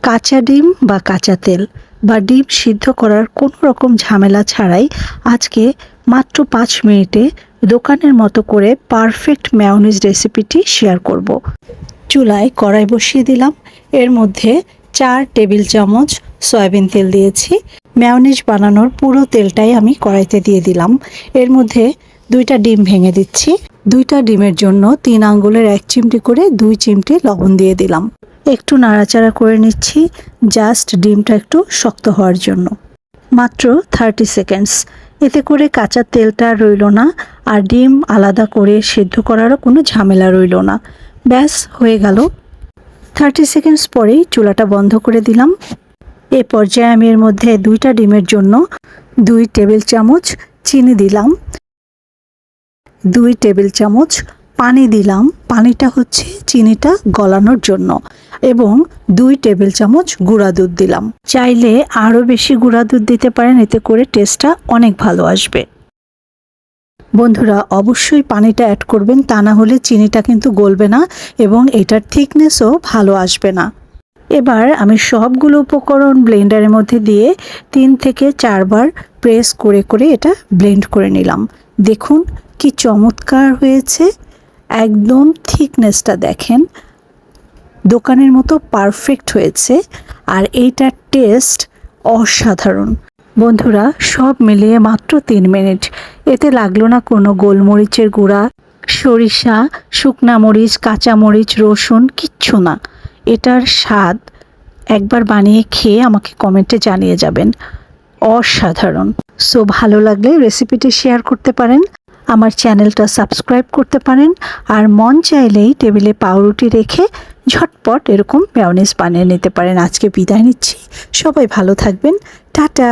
কাঁচা ডিম বা কাঁচা তেল বা ডিম সিদ্ধ করার কোনো রকম ঝামেলা ছাড়াই আজকে মাত্র 5 মিনিটে দোকানের মতো করে পারফেক্ট মেয়োনিজ রেসিপিটি শেয়ার করব। চুলায় কড়াই বসিয়ে দিলাম, এর মধ্যে 4 টেবিল চামচ সয়াবিন তেল দিয়েছি। মেয়োনিজ বানানোর পুরো তেলটাই আমি কড়াইতে দিয়ে দিলাম। এর মধ্যে 2টা ডিম ভেঙে দিচ্ছি। 2টা ডিমের জন্য 3 আঙ্গুলের 1 চিমটি করে 2 চিমটি লবণ দিয়ে দিলাম। একটু নাড়াচাড়া করে নিচ্ছি, জাস্ট ডিমটা একটু শক্ত হওয়ার জন্য। মাত্র 30 সেকেন্ডস। এতে করে কাঁচা তেলটা রইল না, আর ডিম আলাদা করে সেদ্ধ করারও কোনো ঝামেলা রইল না। ব্যাস হয়ে গেল। 30 সেকেন্ডস পরেই চুলাটা বন্ধ করে দিলাম। এ পর্যায়ে আমি এর মধ্যে 2টা ডিমের জন্য 2 টেবিল চামচ চিনি দিলাম, 2 টেবিল চামচ পানি দিলাম। পানিটা হচ্ছে চিনিটা গলানোর জন্য, এবং 2 টেবিল চামচ গুঁড়া দুধ দিলাম। চাইলে আরও বেশি গুঁড়া দুধ দিতে পারেন, এতে করে টেস্টটা অনেক ভালো আসবে। বন্ধুরা, অবশ্যই পানিটা অ্যাড করবেন, তা না হলে চিনিটা কিন্তু গলবে না এবং এটার থিকনেসও ভালো আসবে না। এবার আমি সবগুলো উপকরণ ব্লেন্ডারের মধ্যে দিয়ে 3 থেকে 4 বার প্রেস করে করে এটা ব্লেন্ড করে নিলাম। দেখুন কি চমৎকার হয়েছে, একদম থিকনেসটা দেখেন, দোকানের মতো পারফেক্ট হয়েছে। আর এইটার টেস্ট অসাধারণ। বন্ধুরা, সব মিলিয়ে মাত্র 3 মিনিট। এতে লাগলো না কোনো গোলমরিচের গুঁড়া, সরিষা, শুকনা মরিচ, কাঁচা মরিচ, রসুন, কিচ্ছু না। এটার স্বাদ একবার বানিয়ে খেয়ে আমাকে কমেন্টে জানিয়ে যাবেন, অসাধারণ। সো ভালো লাগলে রেসিপিটি শেয়ার করতে পারেন, আমার চ্যানেলটা সাবস্ক্রাইব করতে পারেন, আর মন চাইলেই টেবিলে পাউরুটি রেখে ঝটপট এরকম মেয়োনিজ বানিয়ে নিতে পারেন। আজকে বিদায় নিচ্ছি, সবাই ভালো থাকবেন, টাটা।